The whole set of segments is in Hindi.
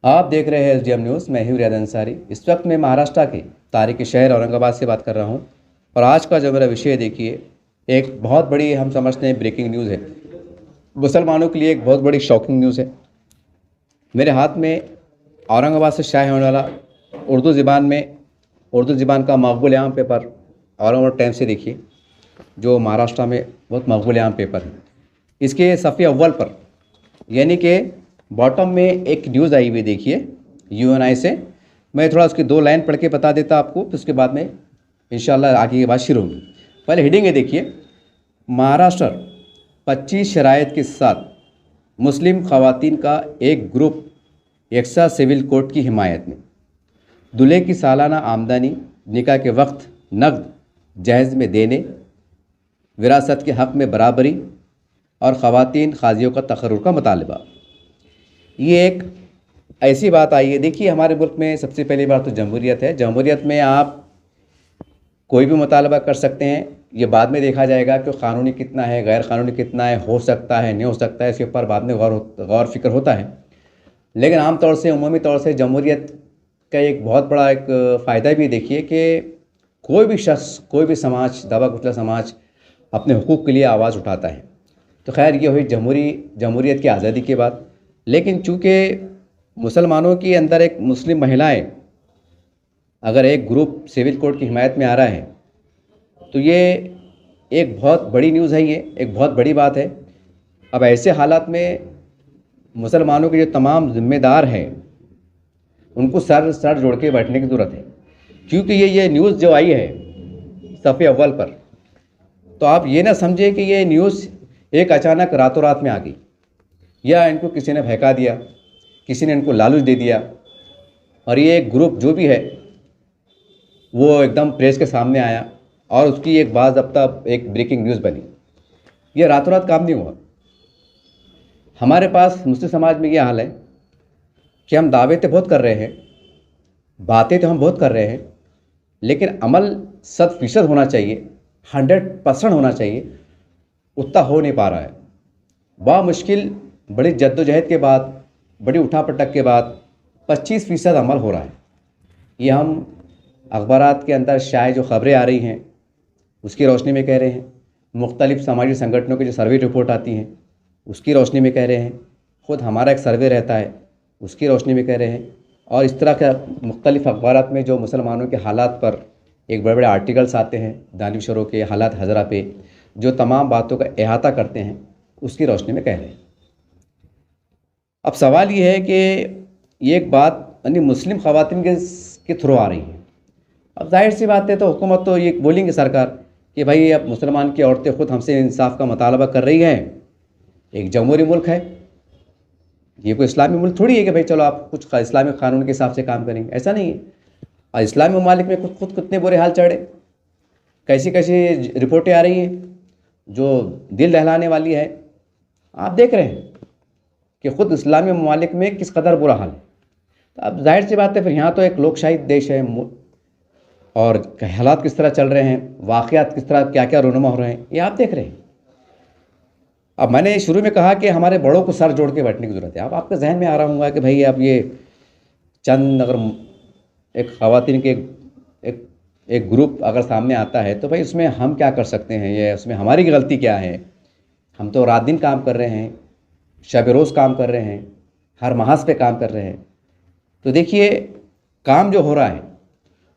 आप देख रहे हैं एसडीएम न्यूज़। मैं हूं रियाद अंसारी। इस वक्त मैं महाराष्ट्र के तारीखी शहर औरंगाबाद से बात कर रहा हूं और आज का जो मेरा विषय देखिए, एक बहुत बड़ी हम समझते हैं ब्रेकिंग न्यूज़ है। मुसलमानों के लिए एक बहुत बड़ी शॉकिंग न्यूज़ है। मेरे हाथ में औरंगाबाद से शाये होने वाला उर्दू ज़बान का मकबूल आम पेपर औरंगाबाद टाइम्स से देखिए, जो महाराष्ट्र में बहुत मकबूल आम पेपर है। इसके सफ़े अव्वल पर यानी कि बॉटम में एक न्यूज़ आई हुई देखिए यूएनआई से। मैं थोड़ा उसकी 2 लाइन पढ़ के बता देता आपको, फिर उसके बाद में इंशाल्लाह आगे की बात शुरू होगी। पहले हेडिंग है देखिए, महाराष्ट्र 25 शराइत के साथ मुस्लिम खवातीन का एक ग्रुप एक्सा सिविल कोर्ट की हिमायत में। दूल्हे की सालाना आमदनी निकाह के वक्त नकद जहेज़ में देने, विरासत के हक़ में बराबरी और ख़वातीन काजियों का तकर्रुर का मुतालबा। ये एक ऐसी बात आई है। देखिए, हमारे मुल्क में सबसे पहली बात तो जमहूरियत है। जमहूरियत में आप कोई भी मुतालबा कर सकते हैं। ये बाद में देखा जाएगा कि क़ानूनी कितना है, गैर क़ानूनी कितना है, हो सकता है, नहीं हो सकता है, इसके ऊपर बाद में गौर फिक्र होता है। लेकिन आम तौर से, उमूमी तौर से जमहूरियत का एक बहुत बड़ा एक फ़ायदा भी देखिए कि कोई भी शख्स, कोई भी समाज, दबा कुचला समाज अपने हुकूक़ के लिए आवाज़ उठाता है। तो खैर, ये हुई जमहूरियत की आज़ादी के बाद। लेकिन चूँकि मुसलमानों के अंदर एक मुस्लिम महिलाएं अगर एक ग्रुप सिविल कोर्ट की हिमायत में आ रहा है, तो ये एक बहुत बड़ी न्यूज़ है, ये एक बहुत बड़ी बात है। अब ऐसे हालात में मुसलमानों के जो तमाम ज़िम्मेदार हैं, उनको सर जोड़ के बैठने की ज़रूरत है। क्योंकि ये न्यूज़ जो आई है सफ़े अव्वल पर, तो आप ये ना समझे कि ये न्यूज़ एक अचानक रातों रात में आ गई, या इनको किसी ने बहका दिया, किसी ने इनको लालच दे दिया और ये एक ग्रुप जो भी है वो एकदम प्रेस के सामने आया और उसकी एक बाज़ाब्ता एक ब्रेकिंग न्यूज़ बनी। ये रातों रात काम नहीं हुआ। हमारे पास मुस्लिम समाज में ये हाल है कि हम दावे तो बहुत कर रहे हैं, बातें तो हम बहुत कर रहे हैं, लेकिन अमल 100% होना चाहिए, 100% होना चाहिए, उतना हो नहीं पा रहा है। बामुश्किल बड़ी जद्दोजहद के बाद, बड़ी उठापटक के बाद 25% अमल हो रहा है। ये हम अखबारात के अंदर शाये जो ख़बरें आ रही हैं उसकी रोशनी में कह रहे हैं, मुख्तलिफ़ समाजी संगठनों की जो सर्वे रिपोर्ट आती हैं उसकी रोशनी में कह रहे हैं, ख़ुद हमारा एक सर्वे रहता है उसकी रोशनी में कह रहे हैं, और इस तरह का मुख्तलिफ़ अखबारात में जो मुसलमानों के हालात पर एक बड़े बड़े आर्टिकल्स आते हैं, दानिशरों के हालात हज़रा पे जो तमाम बातों का अहाता करते हैं, उसकी रोशनी में कह रहे हैं। अब सवाल ये है कि ये एक बात यानी मुस्लिम ख़वातीन के थ्रू आ रही है। अब जाहिर सी बात है, तो हुकूमत तो ये बोलेंगे सरकार कि भाई अब मुसलमान की औरतें ख़ुद हमसे इंसाफ का मुतालबा कर रही हैं। एक जमहूरी मुल्क है, ये कोई इस्लामी मुल्क थोड़ी है कि भाई चलो आप कुछ इस्लामी क़ानून के हिसाब से काम करेंगे, ऐसा नहीं है। और इस्लामी ममालिक में खुद कितने बुरे हाल चढ़े, कैसी कैसी रिपोर्टें आ रही हैं जो दिल दहलाने वाली है। आप देख रहे हैं कि ख़ुद इस्लामी ममालिक में किस कदर बुरा हाल है। तो अब जाहिर सी बात है, फिर यहाँ तो एक लोकशाही देश है और हालात किस तरह चल रहे हैं, वाक़यात किस तरह क्या क्या रूनुमा हो रहे हैं, ये आप देख रहे हैं। अब मैंने शुरू में कहा कि हमारे बड़ों को सर जोड़ के बैठने की ज़रूरत है। अब आपके जहन में आ रहा होगा कि भाई अब ये चंद अगर एक ख़वातीन के एक ग्रुप अगर सामने आता है तो भाई उसमें हम क्या कर सकते हैं, ये उसमें हमारी गलती क्या है। हम तो रात दिन काम कर रहे हैं, शब रोज़ काम कर रहे हैं, हर महाज पे काम कर रहे हैं। तो देखिए, काम जो हो रहा है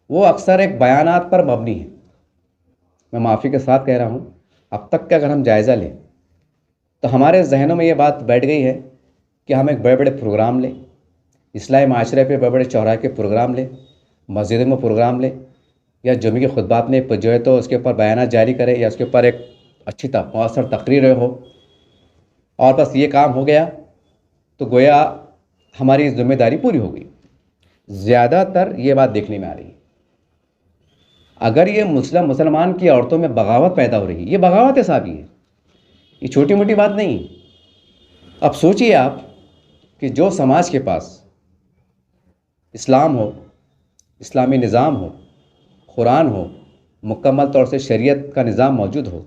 वो अक्सर एक बयानात पर मबनी है। मैं माफ़ी के साथ कह रहा हूँ, अब तक का अगर हम जायज़ा लें तो हमारे जहनों में ये बात बैठ गई है कि हम एक बड़े बड़े प्रोग्राम लें, इस्लाही माशरे पे बड़े बड़े चौराहे के प्रोग्राम लें, मस्जिदों में प्रोग्राम लें, या जुमे के खुतबात में जो है तो उसके ऊपर बयानात जारी करें, या उसके ऊपर एक अच्छी मौसर तकरीर हो, और बस ये काम हो गया तो गोया हमारी ज़िम्मेदारी पूरी हो गई। ज़्यादातर ये बात देखने में आ रही है। अगर ये मुसलमान की औरतों में बगावत पैदा हो रही है, ये बगावत है साहब, ये छोटी मोटी बात नहीं। अब सोचिए आप कि जो समाज के पास इस्लाम हो, इस्लामी निज़ाम हो, कुरान हो, मुकम्मल तौर से शरीयत का निज़ाम मौजूद हो,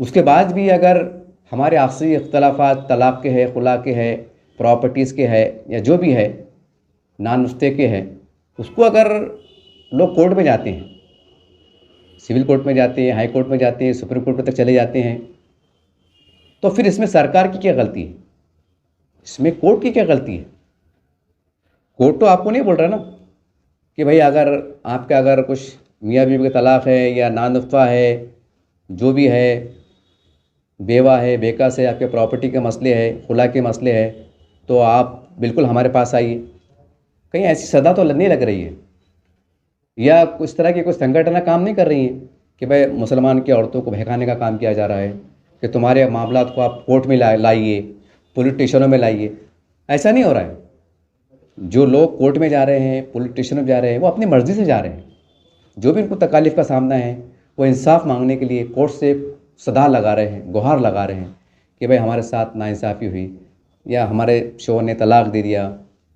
उसके बाद भी अगर हमारे आपसी इख्तलाफात तलाक़ के है, खुला के है, प्रॉपर्टीज़ के है, या जो भी है, नॉन मुस्तहक़ है, उसको अगर लोग कोर्ट में जाते हैं, सिविल कोर्ट में जाते हैं, हाई कोर्ट में जाते हैं, सुप्रीम कोर्ट तक चले जाते हैं, तो फिर इसमें सरकार की क्या गलती है? इसमें कोर्ट की क्या गलती है? कोर्ट तो आपको नहीं बोल रहा ना कि भाई अगर आपका अगर कुछ मियाँ बीवी का तलाक है या नानुफ्ता है, जो भी है, बेवा है, बेकस है, आपके प्रॉपर्टी के मसले है, खुला के मसले है, तो आप बिल्कुल हमारे पास आइए। कहीं ऐसी सदा तो नहीं लग रही है, या इस तरह की कोई संगठन काम नहीं कर रही हैं कि भाई मुसलमान की औरतों को बहकाने का काम किया जा रहा है कि तुम्हारे मामला को आप कोर्ट में लाइए, पुलिस स्टेशनों में लाइए। ऐसा नहीं हो रहा है। जो लोग कोर्ट में जा रहे हैं, पुलिस स्टेशन में जा रहे हैं, वो अपनी मर्ज़ी से जा रहे हैं। जो भी उनको तकालीफ का सामना है, वो इंसाफ मांगने के लिए कोर्ट से सदा लगा रहे हैं, गुहार लगा रहे हैं कि भाई हमारे साथ नाइंसाफ़ी हुई, या हमारे शोहर ने तलाक दे दिया,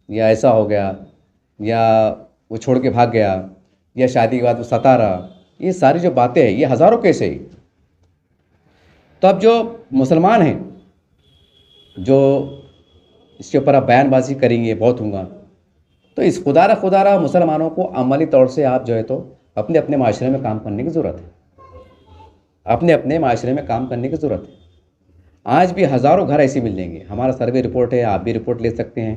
या ऐसा हो गया, या वो छोड़ के भाग गया, या शादी के बाद वो सता रहा। ये सारी जो बातें हैं, ये हज़ारों केस है। तो अब जो मुसलमान हैं, जो इसके ऊपर आप बयानबाजी करेंगे, बहुत होगा, तो इस खुदारा मुसलमानों को अमली तौर से आप जो है तो अपने अपने माशरे में काम करने की ज़रूरत है। अपने अपने माशरे में काम करने की ज़रूरत है। आज भी हज़ारों घर ऐसे मिल जाएंगे। हमारा सर्वे रिपोर्ट है, आप भी रिपोर्ट ले सकते हैं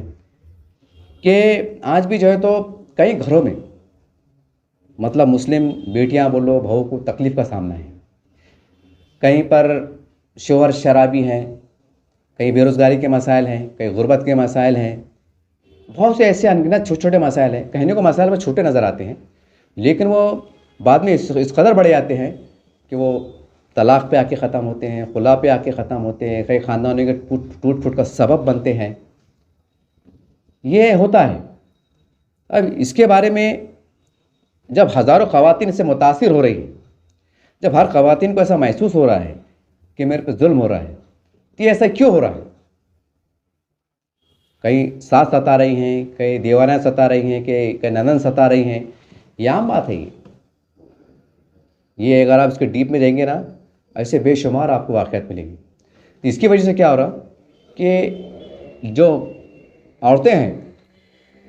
कि आज भी जो है तो कई घरों में मतलब मुस्लिम बेटियां बोलो, बहू को तकलीफ़ का सामना है। कहीं पर शोहर शराबी हैं, कहीं बेरोज़गारी के मसाइल हैं, कहीं गुर्बत के मसाइल हैं, बहुत से ऐसे अनगिनत छोटे छोटे मसाइल हैं। कहने को मसाइल में छोटे नज़र आते हैं, लेकिन वो बाद में इस कदर बढ़े जाते हैं कि वो तलाक़ पे आके ख़त्म होते हैं, खुला पे आके ख़त्म होते हैं, कई ख़ानदानों के टूट फूट का सबब बनते हैं। ये होता है। अब इसके बारे में जब हज़ारों ख़वातीन इससे मुतासिर हो रही हैं, जब हर ख़वातीन को ऐसा महसूस हो रहा है कि मेरे पे जुल्म हो रहा है, तो ये ऐसा क्यों हो रहा है? कहीं सास सता रही हैं, कहीं देवाना सता रही हैं, कहीं ननन सता रही हैं। ये आम बात है। ये अगर आप इसके डीप में जाएंगे ना, ऐसे बेशुमार आपको वाक़यात मिलेंगे। तो इसकी वजह से क्या हो रहा कि जो औरतें हैं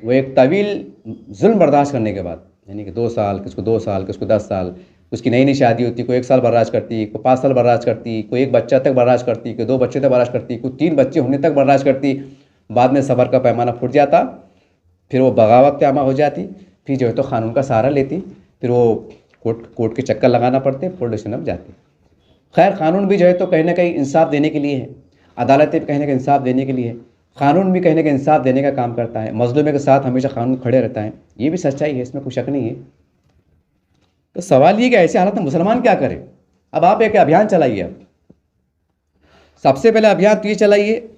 वो एक तवील जुल्म बर्दाश्त करने के बाद, यानी कि 2 साल, किसको 2 साल, किसको 10 साल, उसकी नई नई शादी होती, कोई 1 साल बर्दाश्त करती, कोई 5 साल बर्दाश्त करती, कोई 1 बच्चा तक बर्दाश्त करती, कोई 2 बच्चे तक बर्दाश्त करती, कोई 3 बच्चे होने तक बर्दाश्त करती। बाद में सब्र का पैमाना फूट जाता, फिर वो बगावत पे आमा हो जाती, फिर जो है तो क़ानून का सहारा लेती, फिर वो कोर्ट के चक्कर लगाना पड़ते, पुलिस स्टेशन में जाती। खैर, कानून भी जो है तो कहीं ना कहीं इंसाफ देने के लिए है, अदालतें भी कहीं ना कहीं इंसाफ देने के लिए है, कानून भी कहीं ना कहीं इंसाफ देने का काम करता है। मज़लूम के साथ हमेशा कानून खड़े रहता है, ये भी सच्चाई है, इसमें कोई शक नहीं है। तो सवाल ये कि ऐसे हालत में मुसलमान क्या करें? अब आप एक अभियान चलाइए। अब सबसे पहले अभियान तो ये चलाइए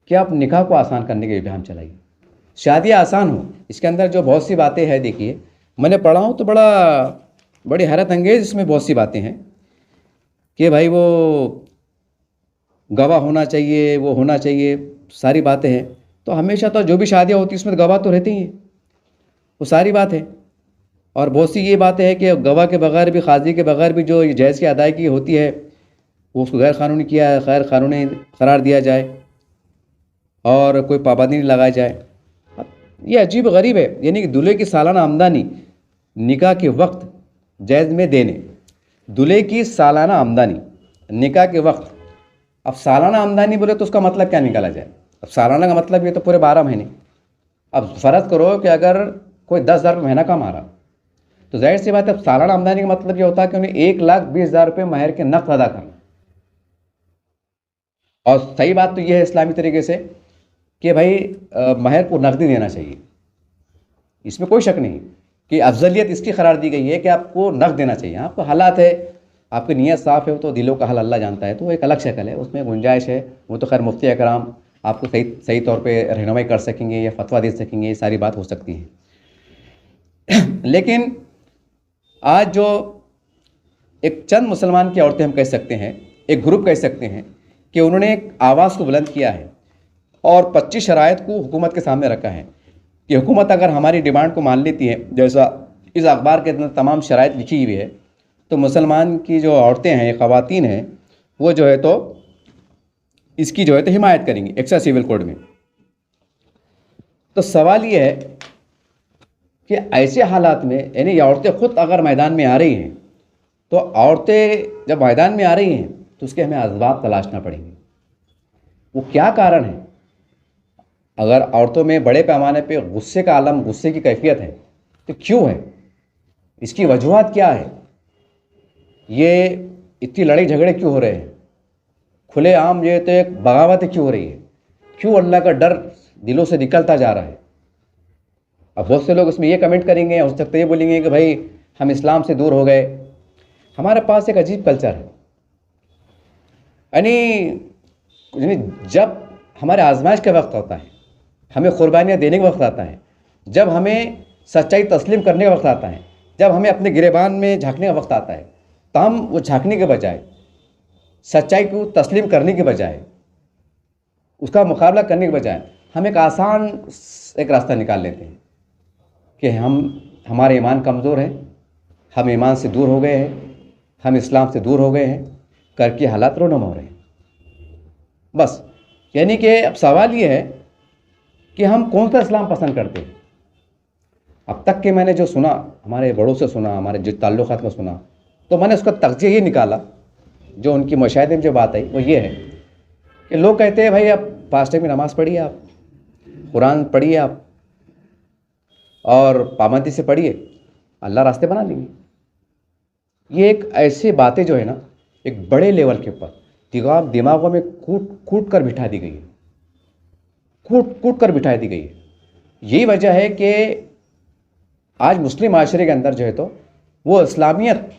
कि आप निकाह को आसान करने के अभियान चलाइए। शादी आसान हो, इसके अंदर जो बहुत सी बातें हैं, देखिए मैंने पढ़ा हूँ तो बड़ी हैरत अंगेज़ इसमें बहुत सी बातें हैं कि भाई वो गवाह होना चाहिए, वो होना चाहिए, सारी बातें हैं। तो हमेशा तो जो भी शादियाँ होती हैं उसमें गवाह तो रहते ही हैं, वो सारी बात है। और बहुत सी ये बातें हैं कि गवाह के बगैर भी, काजी के बगैर भी जो जहेज़ की अदायगी होती है वो उसको गैर कानूनी गैर कानूनी करार दिया जाए और कोई पाबंदी नहीं लगाई जाए। अब ये अजीब गरीब है, यानी कि दूल्हे की सालाना आमदनी निकाह के वक्त जहेज़ में देने, दूल्हे की सालाना आमदनी निकाह के वक्त। अब सालाना आमदनी बोले तो उसका मतलब क्या निकाला जाए? अब सालाना का मतलब ये तो पूरे 12 महीने। अब फ़र्ज़ करो कि अगर कोई 10,000 रुपये महीना कमा रहा, तो जाहिर सी बात है सालाना आमदनी का मतलब ये होता है कि उन्हें 1,20,000 रुपये महर के नक़द अदा करना। और सही बात तो ये है इस्लामी तरीके से कि भाई महर को नकदी देना चाहिए, इसमें कोई शक नहीं कि अफजलियत इसकी करार दी गई है कि आपको नक़द देना चाहिए। आपको हालात है, आपकी नीयत साफ़ है, तो दिलों का हाल अल्लाह जानता है, तो वो एक अलग शक्ल है, उसमें गुंजाइश है। वो तो खैर मुफ्ती अकराम आपको सही तौर पे रहनुमाई कर सकेंगे या फतवा दे सकेंगे, ये सारी बात हो सकती है। लेकिन आज जो एक चंद मुसलमान की औरतें हम कह सकते हैं, एक ग्रुप कह सकते हैं कि उन्होंने एक आवाज़ को बुलंद किया है और 25 शराइत को हुकूमत के सामने रखा है कि हुकूमत अगर हमारी डिमांड को मान लेती है, जैसा इस अखबार के अंदर तमाम शराइत लिखी हुई है, तो मुसलमान की जो औरतें हैं, ख़वातीन हैं, वो जो है तो इसकी जो है तो हिमायत करेंगी एक्स्ट्रा सिविल कोड में। तो सवाल ये है कि ऐसे हालात में यानी ये औरतें खुद अगर मैदान में आ रही हैं, तो औरतें जब मैदान में आ रही हैं तो उसके हमें असबाब तलाशना पड़ेंगे। वो क्या कारण है? अगर औरतों में बड़े पैमाने पे गुस्से का आलम, गुस्से की कैफियत है, तो क्यों है? इसकी वजूहात क्या है? ये इतनी लड़ाई झगड़े क्यों हो रहे हैं? खुलेआम ये तो एक बगावत क्यों हो रही है? क्यों अल्लाह का डर दिलों से निकलता जा रहा है? अब बहुत से लोग उसमें ये कमेंट करेंगे, हो सकता है ये बोलेंगे कि भाई हम इस्लाम से दूर हो गए। हमारे पास एक अजीब कल्चर है, यानी जब हमारे आजमाइश का वक्त होता है, हमें कुर्बानियाँ देने का वक्त आता है, जब हमें सच्चाई तस्लीम करने का वक्त आता है, जब हमें अपने गिरेबान में झांकने का वक्त आता है, तो हम वो झांकने के बजाय, सच्चाई को तस्लीम करने के बजाय, उसका मुकाबला करने के बजाय हम एक आसान एक रास्ता निकाल लेते हैं कि हमारे ईमान कमज़ोर है, हम ईमान से दूर हो गए हैं, हम इस्लाम से दूर हो गए हैं, करके हालात रोनुमा हो रहे हैं। बस यानी कि अब सवाल ये है कि हम कौन सा इस्लाम पसंद करते हैं। अब तक के मैंने जो सुना, हमारे बड़ों से सुना, हमारे जो ताल्लुक़ात में सुना, तो मैंने उसका तज्ज़िया ये निकाला, जो उनकी मुशाहिदे में जो बात आई वो ये है कि लोग कहते हैं भाई आप 5 टाइम की नमाज़ पढ़िए, आप कुरान पढ़िए, आप और पाबंदी से पढ़िए, अल्लाह रास्ते बना लेंगे। ये एक ऐसी बातें जो है ना, एक बड़े लेवल के ऊपर दिमागों में कूट कर बिठा दी गई है, कूट कर बिठा दी गई है। यही वजह है कि आज मुस्लिम माशरे के अंदर जो है तो वो इस्लामियत,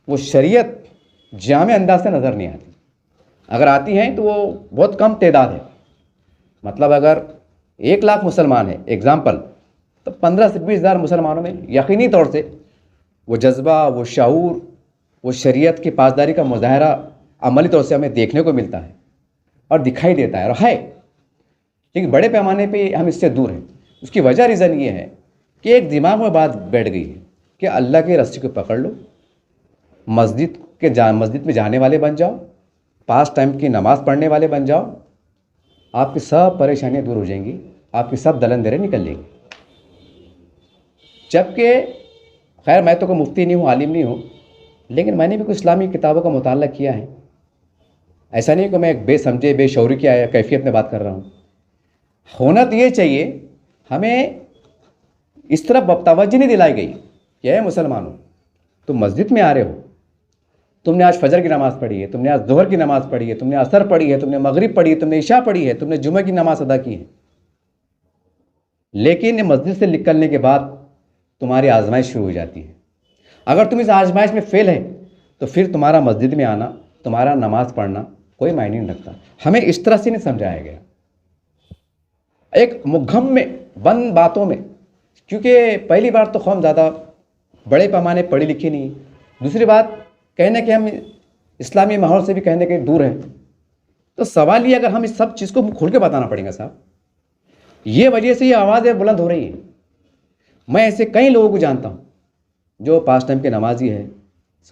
वो शरीयत जामे अंदाज से नज़र नहीं आती। अगर आती हैं तो वो बहुत कम तादाद है। मतलब अगर 1 लाख मुसलमान है एग्ज़ाम्पल, तो 15 से 20 हज़ार मुसलमानों में यकीनी तौर से वो जज्बा, वो शऊर, वो शरीयत की पासदारी का मुजाहरा अमली तौर से हमें देखने को मिलता है और दिखाई देता है और है, लेकिन बड़े पैमाने पे हम इससे दूर हैं। उसकी वजह रीज़न ये है कि एक दिमाग में बात बैठ गई है कि अल्लाह की रस्सी को पकड़ लो, मस्जिद में जाने वाले बन जाओ, 5 टाइम की नमाज़ पढ़ने वाले बन जाओ, आपकी सब परेशानियाँ दूर हो जाएंगी, आपकी सब दलंदरें निकल जाएंगी। जबकि खैर मैं तो कोई मुफ्ती नहीं हूँ, आलिम नहीं हूँ, लेकिन मैंने भी कुछ इस्लामी किताबों का मुताला किया है। ऐसा नहीं कि मैं एक बेसमझे बेशऊरी की कैफियत में बात कर रहा हूँ। होना तो ये चाहिए, हमें इस तरफ तवज्जो नहीं दिलाई गई कि है मुसलमानों, तुम मस्जिद में आ रहे हो, तुमने आज फजर की नमाज़ पढ़ी है, तुमने आज जोहर की नमाज़ पढ़ी है, तुमने असर पढ़ी है, तुमने मगरिब पढ़ी है, तुमने इशा पढ़ी है, तुमने जुमे की नमाज़ अदा की है, लेकिन मस्जिद से निकलने के बाद तुम्हारी आजमाइश शुरू हो जाती है। अगर तुम इस आजमाइश में फेल है तो फिर तुम्हारा मस्जिद में आना, तुम्हारा नमाज़ पढ़ना कोई मायने नहीं रखता। हमें इस तरह से नहीं समझाया गया, एक मुग्घम में बंद बातों में, क्योंकि पहली बार तो कौम ज़्यादा बड़े पैमाने पढ़ी लिखी नहीं, दूसरी बात कहने के हम इस्लामी माहौल से भी कहने के दूर हैं। तो सवाल ये, अगर हम इस सब चीज़ को खुल के बताना पड़ेगा साहब, ये वजह से ये आवाज़ें बुलंद हो रही है। मैं ऐसे कई लोगों को जानता हूँ जो 5 टाइम के नमाजी है,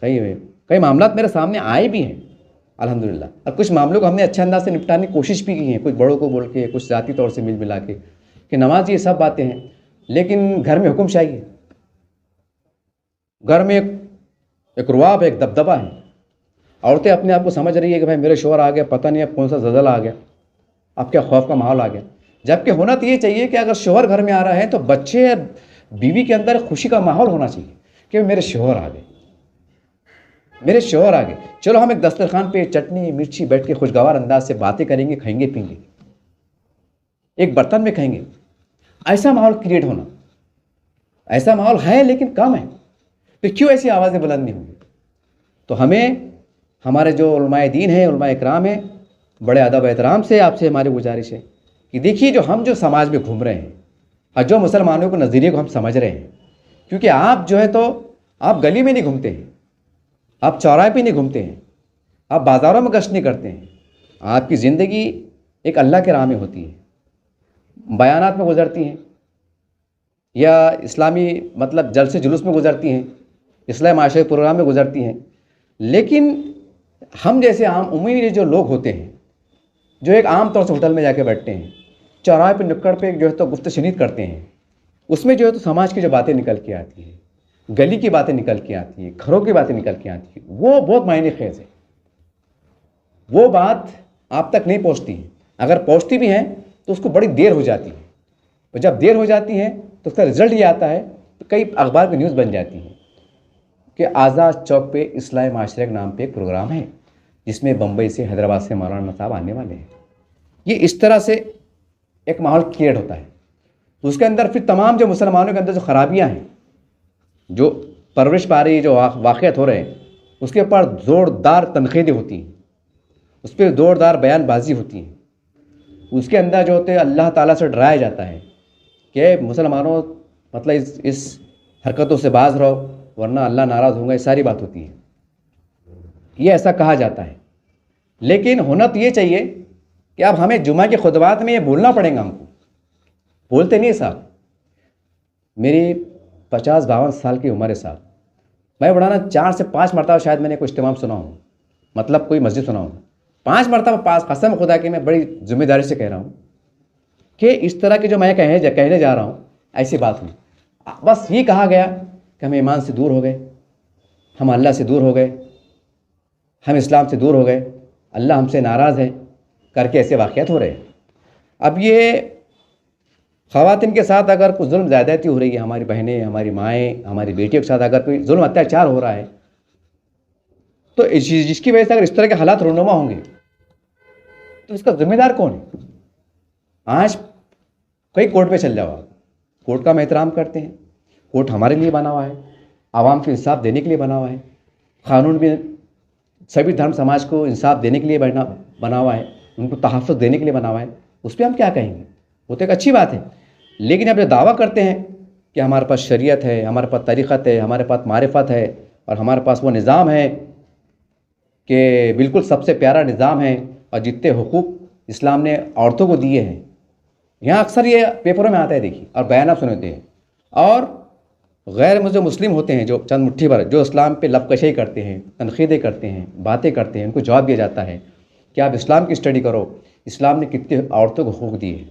सही है, कई मामला मेरे सामने आए भी हैं अल्हम्दुलिल्लाह, और कुछ मामलों को हमने अच्छे अंदाज से निपटाने की कोशिश भी की है, कुछ बड़ों को बोल के, कुछ ज़ाती तौर से मिल मिला के कि नमाज ये सब बातें हैं, लेकिन घर में हुक्म चाहिए, घर में एक रुआब, एक दबदबा है। औरतें अपने आप को समझ रही है कि भाई मेरे शोहर आ गया, पता नहीं अब कौन सा ज़लज़ल आ गया, अब क्या खौफ का माहौल आ गया। जबकि होना तो ये चाहिए कि अगर शोहर घर में आ रहा है तो बच्चे बीवी के अंदर खुशी का माहौल होना चाहिए कि मेरे शोहर आ गए, मेरे शोहर आ गए, चलो हम एक दस्तरखान पे चटनी मिर्ची बैठ के खुशगवार अंदाज से बातें करेंगे, खाएंगे पीएंगे, एक बर्तन में खाएंगे। ऐसा माहौल क्रिएट होना, ऐसा माहौल है लेकिन कम है, तो क्यों ऐसी आवाज़ें बुलंद नहीं होंगी। तो हमें, हमारे जो उलमाए दीन हैं, उलमाए इकराम हैं, बड़े अदब एहतराम से आपसे हमारी गुजारिश है कि देखिए जो समाज में घूम रहे हैं और जो मुसलमानों के नज़रिए को हम समझ रहे हैं, क्योंकि आप जो है तो आप गली में नहीं घूमते हैं, आप चौराहे पे नहीं घूमते हैं, आप बाज़ारों में गश्त नहीं करते हैं, आपकी ज़िंदगी एक अल्लाह के राह में होती है, बयानात में गुजरती हैं या इस्लामी मतलब जलसे जुलूस में गुजरती हैं, इस्लामी माशरे प्रोग्राम में गुजरती हैं। लेकिन हम जैसे आम उम्मीद जो लोग होते हैं, जो एक आम तौर से होटल में जाके बैठते हैं, चौराहे पे नुक्कड़ पे जो है तो गुफ्तशनीद करते हैं, उसमें जो है तो समाज की जो बातें निकल के आती हैं, गली की बातें निकल के आती हैं, घरों की बातें निकल के आती हैं, वो बहुत मायने खेज है। वो बात आप तक नहीं पहुंचती है, अगर पहुंचती भी है तो उसको बड़ी देर हो जाती है, और जब देर हो जाती है तो उसका रिजल्ट ये आता है तो कई अखबार की न्यूज़ बन जाती है कि आज़ाद चौक पे इस्लाही माशरे के नाम पे एक प्रोग्राम है जिसमें बम्बई से, हैदराबाद से मौलाना साहब आने वाले हैं। ये इस तरह से एक माहौल क्रिएट होता है। तो उसके अंदर फिर तमाम जो मुसलमानों के अंदर जो खराबियाँ हैं, जो परवरिश पा रही है, जो वाक़यात हो रहे हैं, उसके ऊपर ज़ोरदार तनक़ीदें होती हैं, उस पर ज़ोरदार बयानबाजी होती है। उसके अंदर जो होते हैं अल्लाह ताला से डराया जाता है कि मुसलमानों मतलब इस हरकतों से बाज रहो वरना अल्लाह नाराज़ होगा, ये सारी बात होती है। ये ऐसा कहा जाता है। लेकिन होना तो ये चाहिए कि अब हमें जुमा के खुतबात में ये बोलना पड़ेगा, हमको बोलते नहीं साहब। मेरी 50-52 साल की उम्र है साहब, मैं बढ़ाना 4 से 5 मरतबा शायद मैंने कोई इज्तिमा सुना हूँ, मतलब कोई मस्जिद सुना हूँ 5 मरतबा, पास कसम खुदा की मैं बड़ी जिम्मेदारी से कह रहा हूँ कि इस तरह के जो मैं कहने जा रहा हूँ ऐसी बात हुई। बस ये कहा गया कि हम ईमान से दूर हो गए, हम अल्लाह से दूर हो गए, हम इस्लाम से दूर हो गए, अल्लाह हमसे नाराज़ है करके ऐसे वाक़यात हो रहे हैं। अब ये ख़वातीन के साथ अगर कुछ जुल्म ज़्यादती हो रही है, हमारी बहनें, हमारी माएँ, हमारी बेटियों के साथ अगर कोई जुल्म अत्याचार हो रहा है, तो जिसकी वजह से अगर इस तरह के हालात रूनुमा होंगे तो इसका जिम्मेदार कौन है? आज कई कोर्ट पे चल जाओ आप, कोर्ट का हम एहतराम करते हैं, कोर्ट हमारे लिए बना हुआ है, आवाम को इंसाफ देने के लिए बना हुआ है, क़ानून भी सभी धर्म समाज को इंसाफ देने के लिए बना हुआ है, उनको तहफ़्फ़ुज़ देने के लिए बना हुआ है। उस पर हम क्या कहेंगे? वो तो एक अच्छी बात है। लेकिन अब जो दावा करते हैं कि हमारे पास शरीयत है, हमारे पास तरीक़त है, हमारे पास मारिफत है और हमारे पास वो निज़ाम है कि बिल्कुल सबसे प्यारा निज़ाम है और जितने हुकूक इस्लाम ने औरतों को दिए हैं, यहाँ अक्सर ये पेपरों में आता है, देखिए, और बयान आप सुनते हैं। और गैर जो मुस्लिम होते हैं, जो चंद मुट्ठी भर जो इस्लाम पे लबकशाई करते हैं, तनक़ीदें करते हैं, बातें करते हैं, उनको जवाब दिया जाता है कि आप इस्लाम की स्टडी करो, इस्लाम ने कितने औरतों को हुकूक दिए।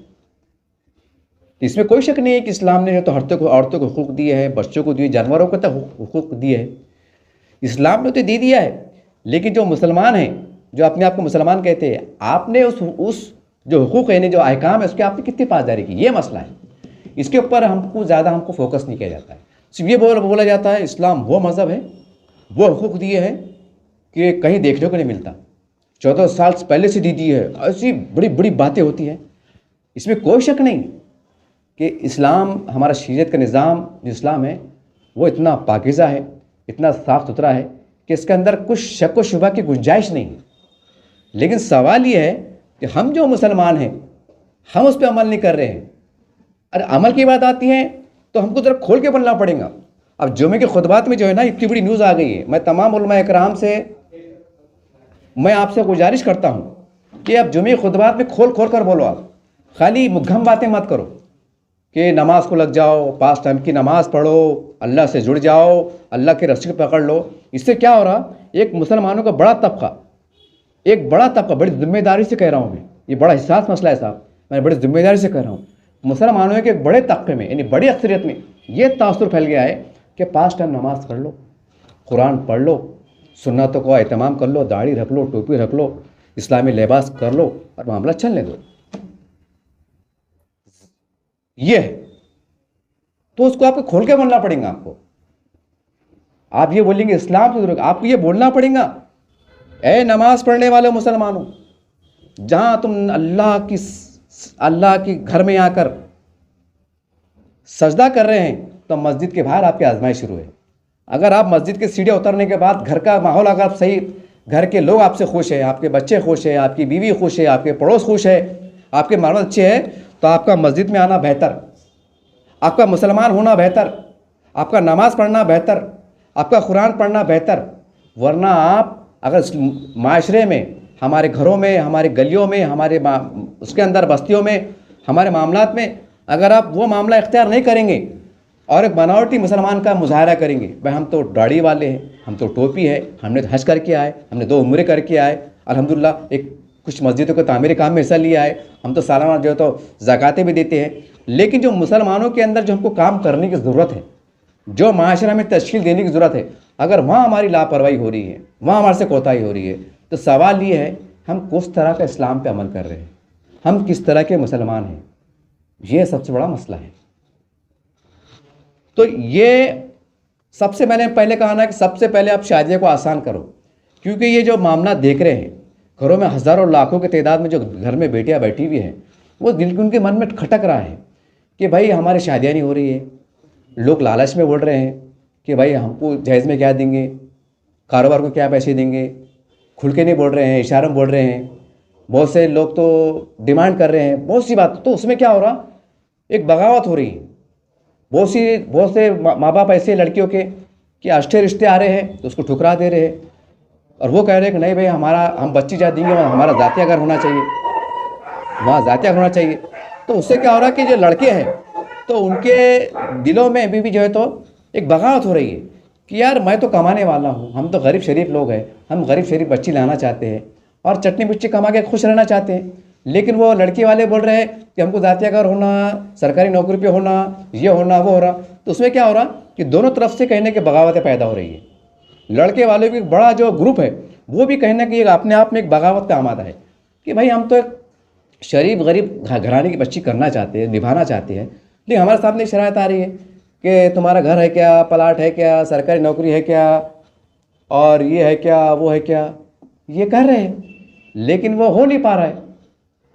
इसमें कोई शक नहीं है कि इस्लाम ने जो तो औरतों को हुकूक दिए हैं, बच्चों को दिए, जानवरों को तो हुकूक दिए है, इस्लाम ने तो दे दिया है। लेकिन जो मुसलमान हैं, जो अपने आप को मुसलमान कहते हैं, आपने उस जो हुकूक है, जो अहकाम है, उसके आपने कितनी पासदारी की, ये मसला है। इसके ऊपर हमको फोकस नहीं किया जाता है। सिर्फ ये बोला जाता है इस्लाम वो मज़हब है, वो हुकूक दिए हैं कि कहीं देखने को नहीं मिलता, 14 साल पहले से दी दी है, ऐसी बड़ी बड़ी बातें होती हैं। इसमें कोई शक नहीं कि इस्लाम, हमारा शरीयत का निज़ाम जो इस्लाम है वो इतना पाकीज़ा है, इतना साफ़ सुथरा है कि इसके अंदर कुछ शक व शुबा की गुंजाइश नहीं है। लेकिन सवाल ये है कि हम जो मुसलमान हैं, हम उस पर अमल नहीं कर रहे हैं। अरे अमल की बात आती है तो हमको ज़रा खोल के बोलना पड़ेगा। अब जुमे के खुतबात में जो है ना, इतनी बड़ी न्यूज़ आ गई है। मैं तमाम उलमा इकराम से मैं आपसे गुजारिश करता हूँ कि अब जुमे के खुतबात में खोल कर बोलो। आप खाली मुग्घम बातें मत करो कि नमाज को लग जाओ, 5 टाइम की नमाज पढ़ो, अल्लाह से जुड़ जाओ, अल्लाह के रस्ते पकड़ लो। इससे क्या हो रहा, एक मुसलमानों का बड़ा तबका, बड़ी जिम्मेदारी से कह रहा हूँ मैं, ये बड़ा हिसास मसला है साहब, मैं बड़ी जिम्मेदारी से कह रहा हूँ, मुसलमानों के एक बड़े तबके में, यानी बड़ी अक्सरियत में ये तासुर फैल गया है कि 5 टाइम नमाज पढ़ लो, कुरान पढ़ लो, सुन्नतों को एहतमाम कर लो, दाढ़ी रख लो, टोपी रख लो, इस्लामी लिबास कर लो और मामला चलने दो। ये है तो उसको आपको खोल के बोलना पड़ेगा। आपको आप ये बोलेंगे इस्लाम से दूर, आपको ये बोलना पड़ेगा, ए नमाज पढ़ने वाले मुसलमानों, जहां तुम अल्लाह की घर में आकर सजदा कर रहे हैं तो मस्जिद के बाहर आपकी आजमाइश शुरू है। अगर आप मस्जिद के सीढ़ियाँ उतरने के बाद घर का माहौल अगर आप सही, घर के लोग आपसे खुश है, आपके बच्चे खुश है, आपकी बीवी खुश है, आपके पड़ोस खुश है, आपके मामले अच्छे हैं, तो आपका मस्जिद में आना बेहतर, आपका मुसलमान होना बेहतर, आपका नमाज पढ़ना बेहतर, आपका कुरान पढ़ना बेहतर। वरना आप अगर माशरे में, हमारे घरों में, हमारे गलियों में, हमारे उसके अंदर बस्तियों में, हमारे मामलात में अगर आप वो मामला इख्तियार नहीं करेंगे और एक बनावटी मुसलमान का मुजाहरा करेंगे, भाई हम तो दाढ़ी वाले हैं, हम तो टोपी है, हमने तो हज करके आए, हमने 2 उम्रे करके आए, अल्हम्दुलिल्लाह एक कुछ मस्जिदों को तामीरी काम में हिस्सा लिया है, हम तो सालाना जो है तो ज़कातें भी देते हैं। लेकिन जो मुसलमानों के अंदर जो हमको काम करने की ज़रूरत है, जो माशरा में तश्कील देने की ज़रूरत है, अगर वहाँ हमारी लापरवाही हो रही है, वहाँ हमारे से कोताही हो रही है, तो सवाल ये है हम किस तरह का इस्लाम पे अमल कर रहे हैं, हम किस तरह के मुसलमान हैं, ये सबसे बड़ा मसला है। तो ये सबसे मैंने पहले कहा ना कि सबसे पहले आप शादियों को आसान करो, क्योंकि ये जो मामला देख रहे हैं, घरों में हज़ारों लाखों की तादाद में जो घर में बेटियां बैठी हुई हैं, वो दिल के उनके मन में खटक रहा है कि भाई हमारी शादियाँ नहीं हो रही है। लोग लालच में बोल रहे हैं कि भाई हमको जहेज़ में क्या देंगे, कारोबार को क्या पैसे देंगे, खुल के नहीं बोल रहे हैं, इशारों में बोल रहे हैं। बहुत से लोग तो डिमांड कर रहे हैं बहुत सी बात। तो उसमें क्या हो रहा, एक बगावत हो रही है। बहुत से माँ बाप ऐसे लड़कियों के कि अच्छे रिश्ते आ रहे हैं तो उसको ठुकरा दे रहे हैं, और वो कह रहे हैं कि नहीं भाई हम बच्ची जा देंगे, हमारा जातिया घर होना चाहिए, वहाँ जातिया घर होना चाहिए। तो उससे क्या हो रहा है कि जो लड़के हैं तो उनके दिलों में अभी भी जो है तो एक बगावत हो रही है कि यार मैं तो कमाने वाला हूँ, हम तो गरीब शरीफ लोग हैं, हम गरीब शरीफ बच्ची लाना चाहते हैं और चटनी बुच्ची कमा के खुश रहना चाहते हैं। लेकिन वो लड़की वाले बोल रहे हैं कि हमको जातिया घर होना, सरकारी नौकरी पे होना, ये होना, वो हो रहा। तो उसमें क्या हो रहा कि दोनों तरफ से कहने की बगावतें पैदा हो रही है। लड़के वाले भी बड़ा जो ग्रुप है वो भी कहीं ना कहीं अपने आप में एक बगावत पे आमादा है कि भाई हम तो एक शरीफ गरीब घराने की बच्ची करना चाहते हैं, निभाना चाहते हैं, लेकिन हमारे सामने शरायत आ रही है कि तुम्हारा घर है क्या, प्लाट है क्या, सरकारी नौकरी है क्या, और ये है क्या, वो है क्या, ये कर रहे हैं लेकिन वो हो नहीं पा रहा है।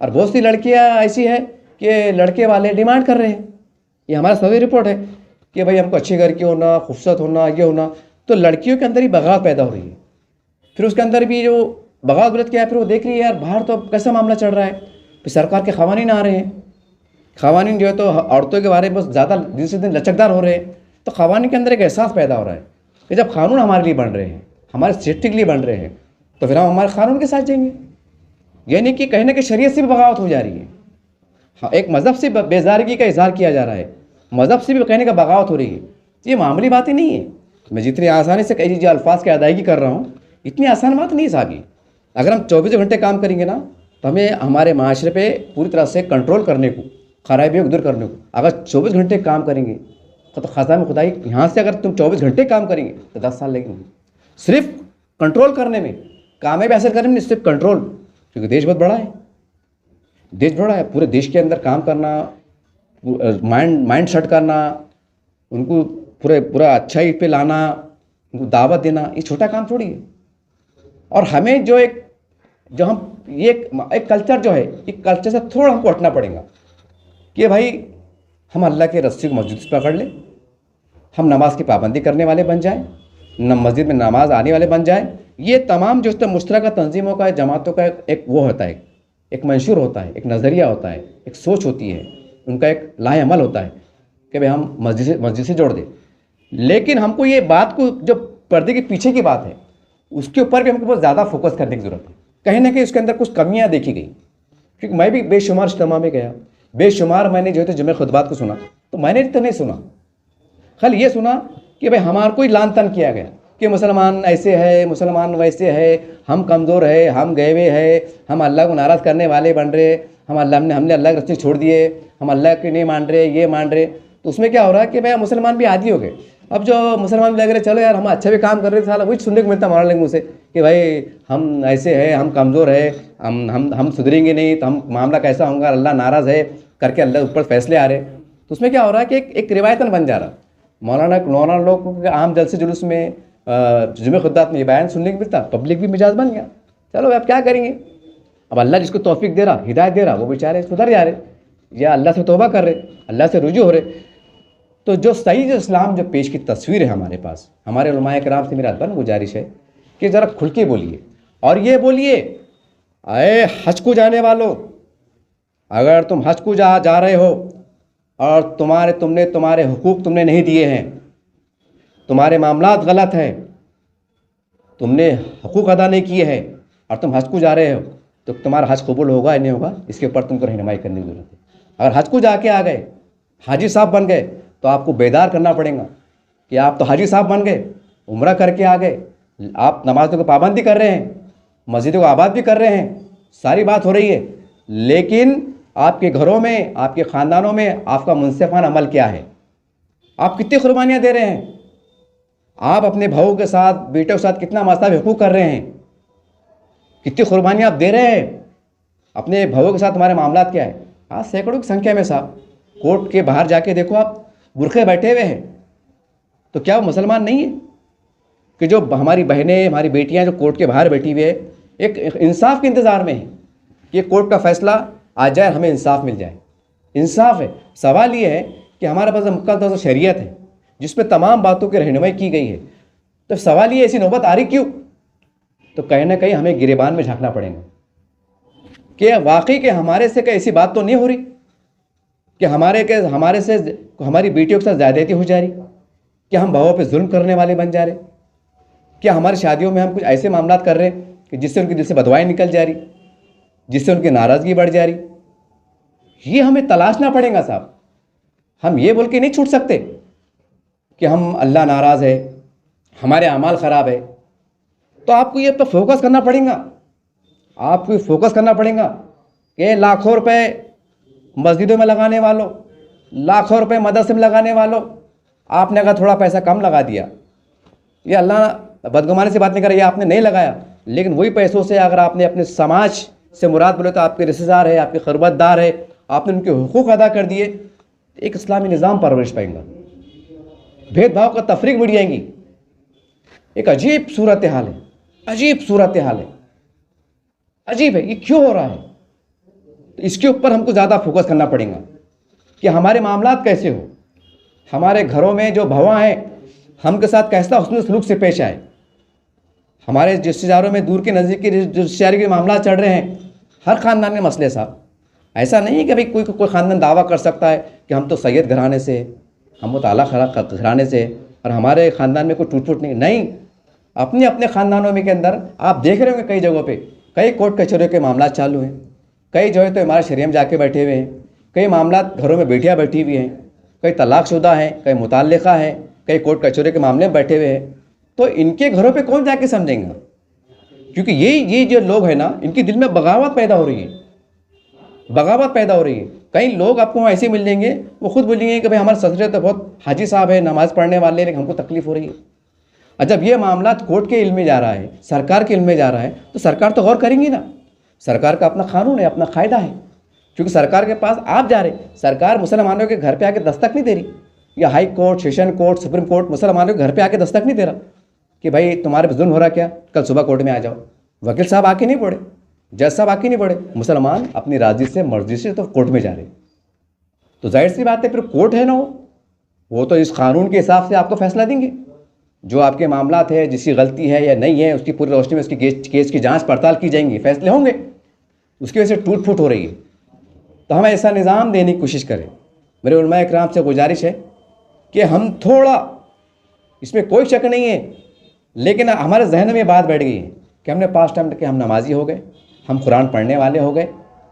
और बहुत सी लड़कियां ऐसी है कि लड़के वाले डिमांड कर रहे हैं। ये हमारा सर्वे रिपोर्ट है कि भाई हमको अच्छे घर की होना, खूबसूरत होना, ये होना। तो लड़कियों के अंदर ही बगावत पैदा हो रही है। फिर उसके अंदर भी जो बगावत गलत क्या है, फिर वो देख रही है यार बाहर तो कैसा मामला चल रहा है, फिर सरकार के क़वानीन आ रहे हैं, क़वानीन जो है तो औरतों के बारे में बहुत ज़्यादा दिन से दिन लचकदार हो रहे हैं। तो क़वानीन के अंदर एक एहसास पैदा हो रहा है कि जब कानून हमारे लिए बन रहे हैं, हमारे सेफ्टी के लिए बन रहे हैं, तो फिर हम हमारे कानून के साथ जाएंगे। यानी कि कहीं ना कहीं शरीयत से भी बगावत हो जा रही है। हाँ, एक मज़हब से बेजारगी का इजहार किया जा रहा है, मज़हब से भी कहने का बगावत हो रही है। ये मामूली बातें नहीं है। मैं जितनी आसानी से कई चीज़ें अल्फाज की अदायगी कर रहा हूँ, इतनी आसान बात नहीं है साहब। अगर हम 24 घंटे काम करेंगे ना तो हमें हमारे माशरे पे पूरी तरह से कंट्रोल करने को, खराबियों को दूर करने को, अगर 24 घंटे काम करेंगे तो ख़ज़ा में खुदाई यहाँ से अगर तुम 24 घंटे काम करेंगे तो 10 साल लगेंगे सिर्फ कंट्रोल करने में, कामयाबी हासिल करने में, सिर्फ कंट्रोल। क्योंकि देश बहुत बड़ा है, देश बड़ा है, पूरे देश के अंदर काम करना, माइंड सेट करना, उनको पूरा अच्छाई पे लाना, उनको दावत देना, ये छोटा काम थोड़ी है। और हमें जो हम ये एक कल्चर जो है, एक कल्चर से थोड़ा हमको हटना पड़ेगा कि भाई हम अल्लाह के रस्सी को मस्जिद से पकड़ लें, हम नमाज की पाबंदी करने वाले बन जाएं, मस्जिद में नमाज आने वाले बन जाएं। ये तमाम जो मुश्तरका तंजीमों का, जमातों का एक वो होता है, एक मंशूर होता है, एक नज़रिया होता है, एक सोच होती है, उनका एक लाएअमल होता है कि भाई हम मस्जिद से जोड़ दें। लेकिन हमको ये बात को, जो पर्दे के पीछे की बात है, उसके ऊपर भी हमको बहुत ज़्यादा फोकस करने की ज़रूरत है। कहीं ना कहीं उसके अंदर कुछ कमियाँ देखी गई, क्योंकि मैं भी बेशुमार इज्तिमा में गया, बेशुमार मैंने जो है तो जुमे खुतबात को सुना, तो मैंने तो नहीं सुना, खाली ये सुना कि भाई हमारे को ही लान तान किया गया कि मुसलमान ऐसे है, मुसलमान वैसे है, हम कमज़ोर है, हम गए हुए है, हम अल्लाह को नाराज़ करने वाले बन रहे, हमने अल्लाह के रस्ते छोड़ दिए, हम अल्लाह के नहीं मान रहे, ये मान रहे। तो उसमें क्या हो रहा है कि भाई मुसलमान भी आदी हो गए। अब जो मुसलमान लग रहे चलो यार हम अच्छा भी काम कर रहे थे, साला वही सुनने को मिलता हमारे मुँह से कि भाई हम ऐसे है, हम कमज़ोर है, हम सुधरेंगे नहीं तो हम मामला कैसा होगा, अल्लाह नाराज़ है करके अल्लाह ऊपर फैसले आ रहे। तो उसमें क्या हो रहा है कि एक रिवायतन बन जा रहा। मौलाना लोग के आम जलसे जुलूस में, जुमे खुतबात में ये बयान सुनने को मिलता, पब्लिक भी मिजाज बन गया। चलो अब क्या करेंगे, अब अल्लाह जिसको तौफीक दे रहा, हिदायत दे रहा, वो बेचारे सुधर जा रहे या अल्लाह से तौबा कर रहे, अल्लाह से रुजू हो रहे। तो जो सही जो इस्लाम जो पेश की तस्वीर है हमारे पास, हमारे उलमाए किराम से मेरा अदबन गुजारिश है कि ज़रा खुल के बोलिए, और ये बोलिए, अरे हज को जाने वालों, अगर तुम हज को जा रहे हो और तुम्हारे हुकूक तुमने नहीं दिए हैं, तुम्हारे मामलात गलत हैं, तुमने हुकूक अदा नहीं किए हैं और तुम हज को जा रहे हो, तो तुम्हारा हज कबूल होगा या नहीं होगा, इसके ऊपर तुमको रहनुमाई करने की ज़रूरत है। अगर हज को जाके आ गए, हाजी साहब बन गए, तो आपको बेदार करना पड़ेगा कि आप तो हाजी साहब बन गए, उम्रा करके आ गए, आप नमाज़ों की पाबंदी कर रहे हैं, मस्जिदों को आबाद भी कर रहे हैं, सारी बात हो रही है, लेकिन आपके घरों में, आपके ख़ानदानों में आपका मुनसिफाना अमल क्या है? आप कितनी कुर्बानियाँ दे रहे हैं? आप अपने भाइयों के साथ, बेटों के साथ कितना मसला हुकूक कर रहे हैं? कितनी कुर्बानियाँ आप दे रहे हैं? अपने भाइयों के साथ हमारे मामलात क्या है? आज सैकड़ों की संख्या में साहब कोर्ट के बाहर जाके देखो, आप बुरखे बैठे हुए हैं, तो क्या वो मुसलमान नहीं है? कि जो हमारी बहनें, हमारी बेटियां जो कोर्ट के बाहर बैठी हुई है, एक इंसाफ के इंतज़ार में है कि कोर्ट का फैसला आ जाए, हमें इंसाफ मिल जाए। इंसाफ है। सवाल ये है कि हमारे पास मुकम्मल तौर से शरीयत है जिसमें तमाम बातों की रहनुमाई की गई है, तो सवाल ये ऐसी नौबत आ रही क्यों? तो कहीं ना कहीं हमें गिरेबान में झांकना पड़ेगा कि वाकई के हमारे से कहीं ऐसी बात तो नहीं हो रही कि हमारे से हमारी बेटियों के साथ ज़्यादती हो जा रही, क्या हम भावों पे जुल्म करने वाले बन जा रहे, क्या हमारी शादियों में हम कुछ ऐसे मामलात कर रहे हैं कि जिससे उनके दिल से बदवाएँ निकल जा रही, जिससे उनकी नाराज़गी बढ़ जा रही। ये हमें तलाशना पड़ेगा साहब। हम ये बोल के नहीं छूट सकते कि हम अल्लाह नाराज़ है, हमारे अमाल ख़राब है। तो आपको ये पर फोकस करना पड़ेगा, आपको फोकस करना पड़ेगा कि लाखों रुपए मस्जिदों में लगाने वालों, लाखों रुपए मदरसे में लगाने वालों, आपने अगर थोड़ा पैसा कम लगा दिया, ये अल्लाह बदगुमानी से बात नहीं कर रही है, आपने नहीं लगाया, लेकिन वही पैसों से अगर आपने अपने समाज से मुराद बोले तो आपके रिश्तेदार है, आपके खरबतदार है, आपने उनके हुकूक अदा कर दिए, एक इस्लामी निज़ाम परवरिश पाएंगा। भेदभाव का तफरीक बढ़ जाएंगी। एक अजीब सूरत हाल है, अजीब सूरत हाल है, अजीब है। ये क्यों हो रहा है? तो इसके ऊपर हमको ज़्यादा फोकस करना पड़ेगा कि हमारे मामलात कैसे हो, हमारे घरों में जो भवा हैं हमके साथ कैसा हुस्न सलूक से पेश आए। हमारे रिश्तेदारों में दूर के नज़दीक के रिश्तेदारी के मामला चल रहे हैं, हर ख़ानदान में मसले साहब। ऐसा नहीं है कि भाई कोई ख़ानदान दावा कर सकता है कि हम तो सैयद घराने से, हम तो आला घराने से और हमारे ख़ानदान में कोई टूट फूट नहीं। अपने अपने ख़ानदानों में के अंदर आप देख रहे होंगे कई जगहों पे कई कोर्ट कचहरियों के मामला चालू हैं, कई जो है तो हमारे शरीयत में जाके बैठे हुए हैं, कई मामला घरों में बेटियाँ बैठी हुई हैं, कई तलाकशुदा हैं, कई मुताल्लिका हैं, कई कोर्ट कचहरी के मामले में बैठे हुए हैं। तो इनके घरों पे कौन जाके समझेंगे? क्योंकि ये जो लोग हैं ना, इनके दिल में बगावत पैदा हो रही है, बगावत पैदा हो रही है। कई लोग आपको वहाँ ऐसे मिल जाएंगे, वो खुद बोलेंगे कि भाई हमारे ससुर तो बहुत हाजी साहब है, नमाज़ पढ़ने वाले, लेकिन हमको तकलीफ़ हो रही है। और जब ये मामला कोर्ट के इल्म में जा रहा है, सरकार के इल्म में जा रहा है, तो सरकार तो गौर करेंगी ना। सरकार का अपना कानून है, अपना कायदा है, क्योंकि सरकार के पास आप जा रहे, सरकार मुसलमानों के घर पे आके दस्तक नहीं दे रही, या high court, session court, supreme court मुसलमानों के घर पे आके दस्तक नहीं दे रहा कि भाई तुम्हारे पे जुल्म हो रहा क्या, कल सुबह कोर्ट में आ जाओ। वकील साहब आके नहीं पढ़े, जज साहब आके नहीं पढ़े, मुसलमान अपनी राजी से, मर्जी से तो कोर्ट में जा रहे। तो जाहिर सी बात है फिर कोर्ट है ना, वो तो इस कानून के हिसाब से आपको फैसला देंगे। जो आपके मामलात है, जिसकी गलती है या नहीं है, उसकी पूरी रोशनी में उसकी केस की जांच पड़ताल की जाएंगी, फैसले होंगे। उसकी वजह से टूट फूट हो रही है, तो हमें ऐसा निज़ाम देने की कोशिश करें। मेरे उलमा इकराम से गुजारिश है कि हम थोड़ा, इसमें कोई शक नहीं है, लेकिन हमारे जहन में बात बैठ गई है कि हमने 5 टाइम के हम नमाजी हो गए, हम कुरान पढ़ने वाले हो गए,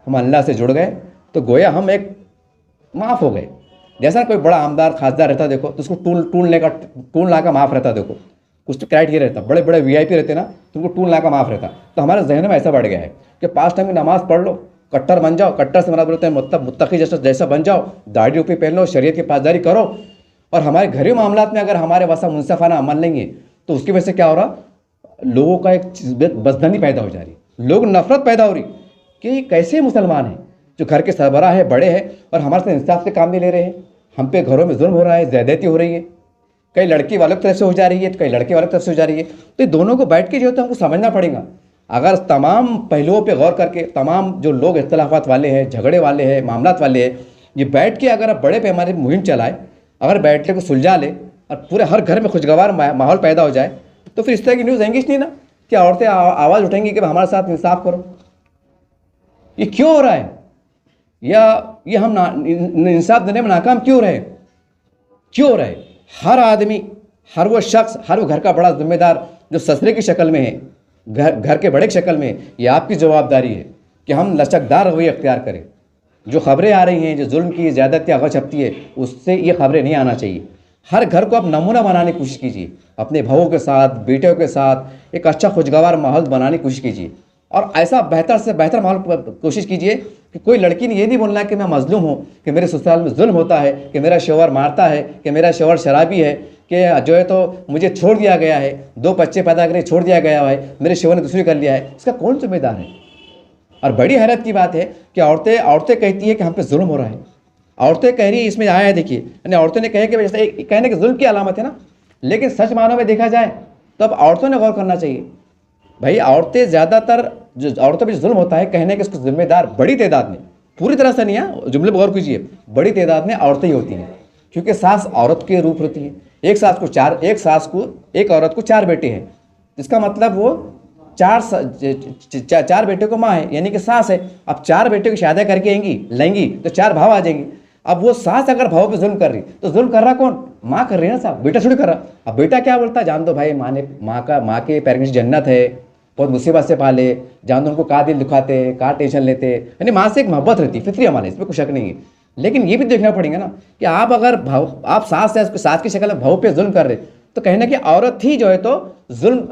हम अल्लाह से जुड़ गए, तो गोया हम एक माफ़ हो गए। जैसा कोई बड़ा आमदार खासदार रहता देखो, तो उसको टूल ला का माफ़ रहता। देखो कुछ तो क्राइटेरिया रहता, बड़े बड़े वीआईपी रहते ना, तो उनको टूल ला का माफ़ रहता। तो हमारे जहन में ऐसा बढ़ गया है कि 5 टाइम की नमाज़ पढ़ लो, कट्टर बन जाओ, कट्टर से मना बोलते हैं मुत्तकी जैसा बन जाओ, दाढ़ी ऊपी पहन लो, शरीयत की पासदारी करो। और हमारे घरेलू मामलात में अगर हमारे वसा मुनसफाना अमल नहीं है, तो उसकी वजह से क्या हो रहा, लोगों का एक बदजनी पैदा हो जा रही, लोग नफरत पैदा हो रही कि कैसे मुसलमान हैं जो घर के सरबराह है, बड़े हैं, और हमारे से इंसाफ से काम नहीं ले रहे हैं। हम पे घरों में जुल्म हो रहा है, ज़्यादती हो रही है, कई लड़की वालों की तरफ से हो जा रही है, कई लड़के वालों की तरफ से हो जा रही है। तो ये दोनों को बैठ के जो है तो हमको समझना पड़ेगा। अगर तमाम पहलुओं पे गौर करके, तमाम जो लोग इख्तलाफात वाले हैं, झगड़े वाले हैं, मामलात वाले हैं, ये बैठ के अगर बड़े पैमाने पर मुहिम चलाए, अगर बैठने को सुलझा ले और पूरे हर घर में खुशगवार माहौल पैदा हो जाए, तो फिर इस तरह की न्यूज़ आएंगी नहीं ना कि औरतें आवाज़ उठेंगी कि हमारे साथ इंसाफ करो। ये क्यों हो रहा है? या ये हम इंसाफ देने में नाकाम क्यों रहे? क्यों हो रहे? हर आदमी, हर वो शख्स, हर वो घर का बड़ा जिम्मेदार जो ससुरे की शक्ल में है, घर के बड़े की शक्ल में, ये आपकी जवाबदारी है कि हम लचकदार रवैया अख्तियार करें। जो खबरें आ रही हैं, जो जुल्म की ज़्यादती आगा छपती है, उससे ये खबरें नहीं आना चाहिए। हर घर को आप नमूना बनाने की कोशिश कीजिए, अपने भाइयों के साथ, बेटियों के साथ एक अच्छा खुशगवार माहौल बनाने की कोशिश कीजिए। और ऐसा बेहतर से बेहतर माहौल कोशिश कीजिए कि कोई लड़की ने ये नहीं बोलना है कि मैं मजलूम हूँ, कि मेरे ससुराल में जुल्म होता है, कि मेरा शौहर मारता है, कि मेरा शौहर शराबी है, कि जो है तो मुझे छोड़ दिया गया है, 2 बच्चे पैदा करके छोड़ दिया गया है, मेरे शौहर ने दूसरी कर लिया है। इसका कौन जिम्मेदार है? और बड़ी हैरत की बात है कि औरतें कहती है कि हम पे जुल्म हो रहा है। औरतें कह रही है, इसमें आया है देखिए, यानी औरतें ने कहे कि जैसे कहने की जुल्म की अलामत है ना, लेकिन सच मानों में देखा जाए तो अब औरतों ने गौर करना चाहिए। भाई औरतें ज़्यादातर, जो औरतों पर जुल्म होता है, कहने के उसको जिम्मेदार बड़ी तादाद में, पूरी तरह से नहीं है, जुमले पर गौर कीजिए, बड़ी तादाद में औरतें ही होती हैं। क्योंकि सास औरत के रूप होती है। एक औरत को 4 बेटे हैं, इसका मतलब वो 4 बेटे को माँ है, यानी कि सास है। अब 4 बेटे की शादी करके लेंगी तो 4 भाव आ जाएंगी। अब वो सास अगर भाव पे जुल्म कर रही तो जुल्म कर रहा कौन? माँ कर रही है ना साहब, बेटा थोड़ी कर रहा। अब बेटा क्या बोलता है, जान दो भाई, माँ के पैर की जन्नत है, बहुत मुसीबत से पाले, जान दो उनको का दिल दुखाते, का टेंशन लेते, यानी माँ से एक मोहब्बत रहती है, फितरी हमारे, इसमें कोई शक नहीं है। लेकिन ये भी देखना पड़ेगा ना कि आप अगर आप सास की शक्ल में भाव पे जुल्म कर रहे, तो कहीं ना कि औरत ही जो है तो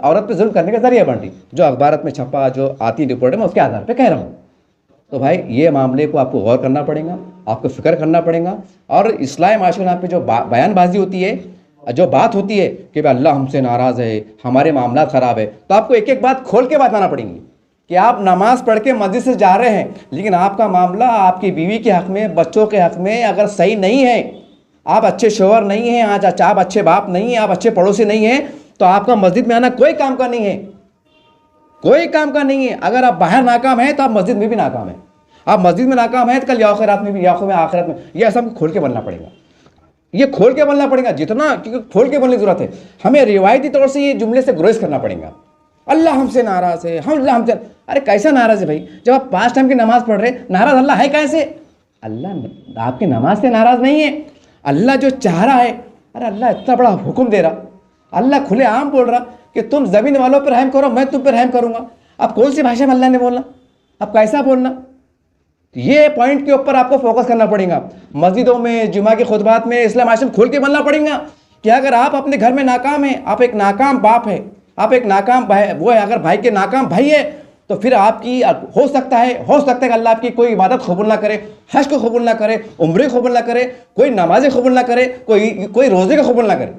औरत पे जुल्म करने का जरिया बन रही, जो अखबारत में छपा, जो आती रिपोर्ट है, मैं उसके आधार पे कह रहा हूँ। तो भाई ये मामले को आपको गौर करना पड़ेगा, आपको फिक्र करना पड़ेगा। और इस्लाही माशरे में पे जो बयानबाजी होती है, जो बात होती है कि भाई अल्लाह हमसे नाराज़ है, हमारे मामला ख़राब है, तो आपको एक एक बात खोल के बताना पड़ेंगी कि आप नमाज़ पढ़ के मस्जिद से जा रहे हैं, लेकिन आपका मामला आपकी बीवी के हक़ में, बच्चों के हक़ में अगर सही नहीं है, आप अच्छे शोहर नहीं हैं, आज आप अच्छे बाप नहीं हैं, आप अच्छे पड़ोसी नहीं हैं, तो आपका मस्जिद में आना कोई काम का नहीं है, कोई काम का नहीं है। अगर आप बाहर नाकाम हैं तो आप मस्जिद में भी नाकाम हैं। आप मस्जिद में नाकाम हैं तो कल आखिरत में भी, आखिरत में, ये ऐसा हमको खोल के बोलना पड़ेगा, ये खोल के बोलना पड़ेगा जितना, क्योंकि खोल के बोलने की जरूरत है। हमें रिवायती तौर से ये जुमले से गुरेज करना पड़ेगा। अल्लाह हमसे नाराज़ है, अल्लाह हमसे, अरे कैसा नाराज़ है भाई? जब आप 5 टाइम की नमाज़ पढ़ रहे, नाराज़ अल्लाह है कैसे? अल्लाह आपकी नमाज से नाराज़ नहीं है। अल्लाह जो चाह रहा है, अरे अल्लाह इतना बड़ा हुक्म दे रहा, अल्लाह खुले आम बोल रहा कि तुम ज़मीन वालों पर रहम करो, मैं तुम पर रहम करूँगा। अब कौन सी भाषा में अल्लाह ने बोलना, अब कैसा बोलना? ये पॉइंट के ऊपर आपको फोकस करना पड़ेगा। मस्जिदों में, जुमा के खुतबात में, इस्लाम आश्रम खोल के बोलना पड़ेगा कि अगर आप अपने घर में नाकाम हैं, आप एक नाकाम बाप है, आप एक नाकाम भाई वो है, अगर भाई के नाकाम भाई है, तो फिर आपकी हो सकता है कि अल्लाह आपकी कोई इबादत कबूल ना करे, हज को कबूल ना करे, उम्रे कबूल ना करे, कोई नमाज़ें कबूल ना करे, कोई रोज़े का कबूल ना करे।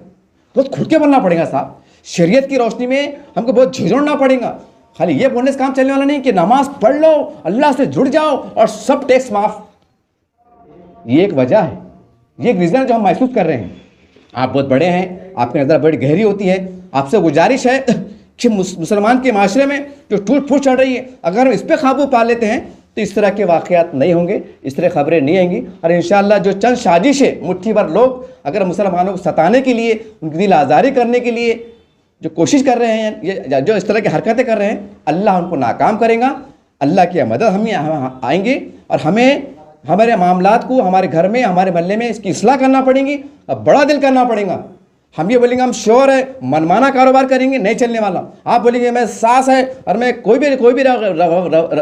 बहुत खुल के बोलना पड़ेगा साहब। शरीयत की रोशनी में हमको बहुत झिझोड़ना पड़ेगा। खाली ये बोलने से काम चलने वाला नहीं कि नमाज पढ़ लो, अल्लाह से जुड़ जाओ और सब टैक्स माफ। ये एक वजह है, ये एक रीज़न जो हम महसूस कर रहे हैं। आप बहुत बड़े हैं, आपकी नज़र बड़ी गहरी होती है, आपसे गुजारिश है कि मुसलमान के माशरे में जो टूट फूट चढ़ रही है, अगर हम इस पर काबू पा लेते हैं तो इस तरह के वाक़यात नहीं होंगे, इस तरह खबरें नहीं आएंगी। और इंशाअल्लाह जो चंद साजिश है, मुट्ठी भर लोग अगर मुसलमानों को सताने के लिए, उनकी दिल आज़ारी करने के लिए जो कोशिश कर रहे हैं, ये जो इस तरह की हरकतें कर रहे हैं, अल्लाह उनको नाकाम करेगा। अल्लाह की मदद हम आएंगे और हमें हमारे मामलात को, हमारे घर में, हमारे मोहल्ले में इसकी इस्लाह करना पड़ेगी और बड़ा दिल करना पड़ेगा। हम ये बोलेंगे हम श्योर है, मनमाना कारोबार करेंगे, नहीं चलने वाला। आप बोलेंगे मैं सास है और मैं कोई भी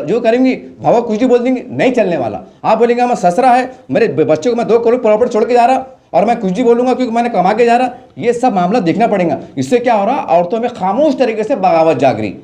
जो करेंगी भावा कुछ भी बोल देंगे, नहीं चलने वाला। आप बोलेंगे मैं ससरा है, मेरे बच्चों को मैं 2 करोड़ प्रॉपर्टी छोड़ के जा रहा और मैं कुछ भी बोलूँगा क्योंकि मैंने कमा के जा रहा, ये सब मामला देखना पड़ेगा। इससे क्या हो रहा, औरतों में खामोश तरीके से बगावत जाग रही।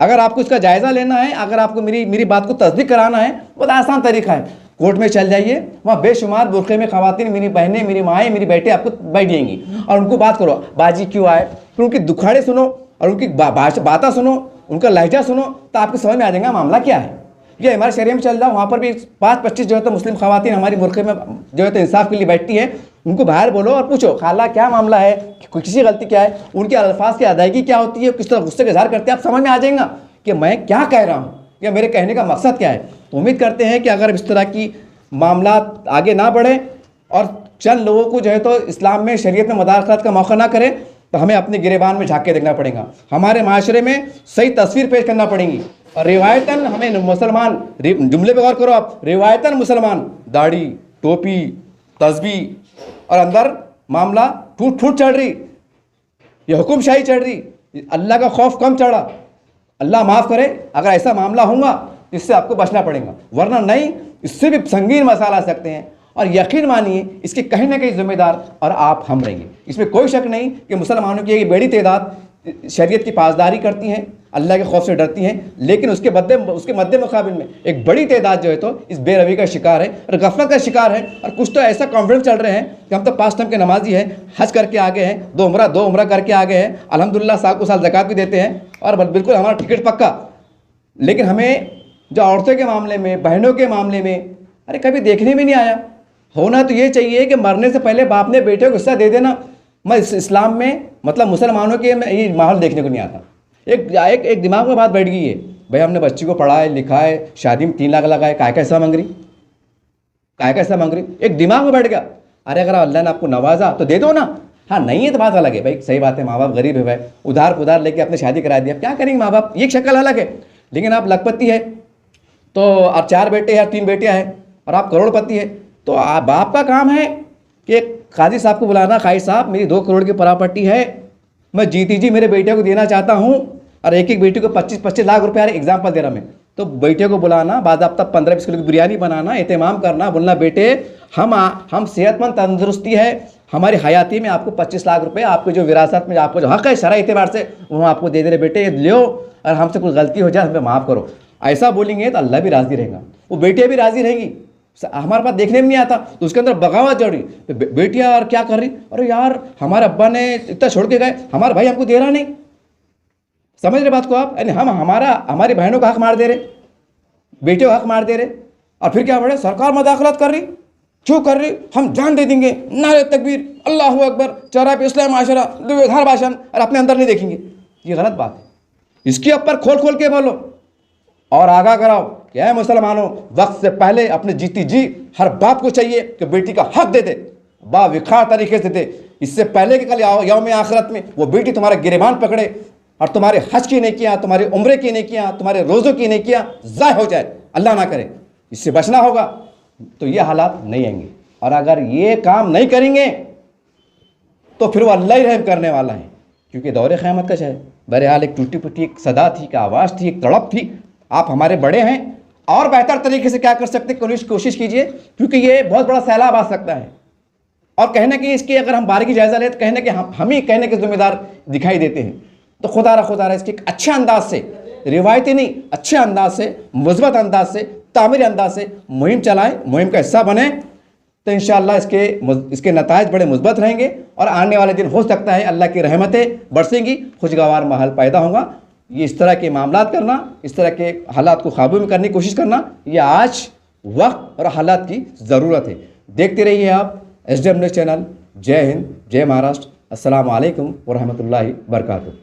अगर आपको इसका जायज़ा लेना है, अगर आपको मेरी बात को तस्दीक कराना है, बहुत आसान तरीका है। कोर्ट में चल जाइए, वहाँ बेशुमार बुरखे में ख़वातीन, मेरी बहनें, मेरी माएँ, मेरी बेटे आपको बैठ जाएंगी और उनको बात करो, बाजी क्यों आए, फिर उनकी दुखाड़े सुनो और उनकी बातें सुनो, उनका लहजा सुनो, तो आपको समझ में आ जाएगा मामला क्या है। ये हमारे शहर में चल रहा है, वहाँ पर भी 5-25 जो है तो मुस्लिम ख़वातीन हमारी बुरखे में जो है तो इंसाफ के लिए बैठती है। उनको बाहर बोलो और पूछो खाला क्या मामला है, किसी गलती क्या है, उनके अल्फाज की अदायगी क्या होती है, किस तरह गुस्से का इजहार करते हैं, आप समझ में आ जाएगा कि मैं क्या कह रहा हूँ या मेरे कहने का मकसद क्या है। तो उम्मीद करते हैं कि अगर इस तरह की मामला आगे ना बढ़े और चंद लोगों को जो है तो इस्लाम में, शरीयत में मुदाखलत का मौका ना करें, तो हमें अपने गिरेबान में झाँक के देखना पड़ेगा, हमारे माशरे में सही तस्वीर पेश करना पड़ेगी। और रिवायतन हमें मुसलमान, जुमले पर गौर करो आप, रिवायतन मुसलमान दाढ़ी, टोपी, तस्बीह और अंदर मामला टूट फूट चढ़ रही, ये हुक्मशाही चढ़ रही, अल्लाह का खौफ कम चढ़ा। अल्लाह माफ़ करे, अगर ऐसा मामला होगा तो इससे आपको बचना पड़ेगा, वरना नहीं इससे भी संगीन मसाला आ सकते हैं। और यकीन मानिए इसके कहीं ना कहीं जिम्मेदार और आप हम रहेंगे। इसमें कोई शक नहीं कि मुसलमानों की एक बड़ी तादाद शरीयत की पासदारी करती हैं, अल्लाह के खौफ से डरती हैं, लेकिन उसके मद्दे मुकाबिल में एक बड़ी तादाद जो है तो इस बेरवी का शिकार है और गफलत का शिकार है। और कुछ तो ऐसा कॉन्फिडेंस चल रहे हैं कि हम तो 5 टाइम के नमाजी हैं, हज करके आगे हैं, 2 उम्रा करके आगे हैं, अल्हम्दुलिल्लाह साल को साल ज़कात भी देते हैं और बिल्कुल हमारा टिकट पक्का। लेकिन हमें जो औरतों के मामले में, बहनों के मामले में, अरे कभी देखने में नहीं आया। होना तो ये चाहिए कि मरने से पहले बाप ने बेटे को हिस्सा दे देना। मैं इस्लाम में मतलब मुसलमानों के में ये माहौल देखने को नहीं आता। एक दिमाग में बात बैठ गई है, भाई हमने बच्ची को पढ़ाए लिखाए, शादी में 3 लाख लगाए, काय का हिस्सा मांग रही, काय का हिस्सा मांग रही, एक दिमाग में बैठ गया। अरे अगर अल्लाह ने आपको नवाजा तो दे दो ना। हाँ नहीं है तो बात अलग है भाई, सही बात है, माँ बाप गरीब है भाई, उधार लेके अपने शादी करा दिया, क्या करेंगे माँ बाप, ये शक्ल अलग है। लेकिन आप लखपति है तो आप 4 बेटे या 3 बेटियाँ हैं और आप करोड़पति है, तो बाप का काम है कि काजी साहब को बुलाना, काजी साहब मेरी 2 करोड़ की प्रॉपर्टी है, मैं जीती जी मेरे बेटे को देना चाहता हूँ, और एक बेटी को 25-25 लाख रुपया, एग्जाम्पल दे रहा मैं, तो बेटे को बुलाना, बाज़ाब्ता 15-20 किलो की बिरयानी बनाना, एहतमाम करना, बोलना बेटे हम सेहतमंद तंदुरुस्ती है, हमारी हयाती में आपको 25 लाख रुपए, आपको जो विरासत में आपको जो हक़ है शरई एतबार से वो हम आपको दे दे रहे, बेटे लो, और हमसे कुछ गलती हो जाए हमें माफ़ करो। ऐसा बोलेंगे तो अल्लाह भी राज़ी रहेगा, वो बेटियाँ भी राज़ी रहेंगी। हमारे पास देखने में नहीं आता तो उसके अंदर बगावत जड़ी, बेटियाँ यार क्या कर रही, अरे यार हमारे अब्बा ने इतना छोड़ के गए, हमारा भाई हमको दे रहा नहीं। समझ रहे बात को आप, यानी हम हमारी बहनों का हक मार दे रहे, बेटियों का हक मार दे रहे, और फिर क्या बड़े सरकार मदाखलत कर रही, क्यों कर रही, हम जान दे देंगे, नारे तकबीर, अल्लाह अकबर, चौराहे पे इस्लाम माशरा, दुनिया भाषण, और अपने अंदर नहीं देखेंगे। ये गलत बात है, इसके ऊपर खोल के बोलो और आगाह कराओ कि ऐ मुसलमानों, वक्त से पहले अपने जीती जी हर बाप को चाहिए कि बेटी का हक दे दे, बाविखार तरीके से दे, इससे पहले कि कल यौम आखिरत में वो बेटी तुम्हारा गिरेबान पकड़े और तुम्हारे हज की नेकियां, तुम्हारे उम्रे की नेकियां, तुम्हारे रोज़ों की नेकियां ज़ाय हो जाए, अल्लाह ना करे। इससे बचना होगा, तो ये हालात नहीं आएंगे। और अगर ये काम नहीं करेंगे तो फिर वो अल्लाह ही रहम करने वाला है, क्योंकि दौरे क़यामत का है। बहरहाल एक टूटी फूटी एक सदा थी, एक आवाज़ थी, एक तड़प थी। आप हमारे बड़े हैं, और बेहतर तरीके से क्या कर सकते कोशिश कीजिए, क्योंकि ये बहुत बड़ा सैलाब आ सकता है। और कहने की इसकी अगर हम बारीकी जायज़ा लें तो कहने के हम ही कहने के ज़िम्मेदार दिखाई देते हैं। तो खुदा रहा इसके एक अच्छे अंदाज से, रिवायती नहीं, अच्छे अंदाज से, मुस्बत अंदाज से, तामीरी अंदाज से मुहिम चलाएं, मुहिम का हिस्सा बने, तो इंशाअल्लाह इसके नतायज बड़े मुस्बत रहेंगे। और आने वाले दिन हो सकता है अल्लाह की रहमतें बरसेंगी, खुशगवार माहौल पैदा होगा। ये इस तरह के मामलात करना, इस तरह के हालात को काबू में करने की कोशिश करना, ये आज वक्त और हालात की ज़रूरत है। देखते रहिए आप SDM न्यूज़ चैनल। जय हिंद, जय महाराष्ट्र, अस्सलाम वालेकुम व रहमतुल्लाहि व बरकातुहू।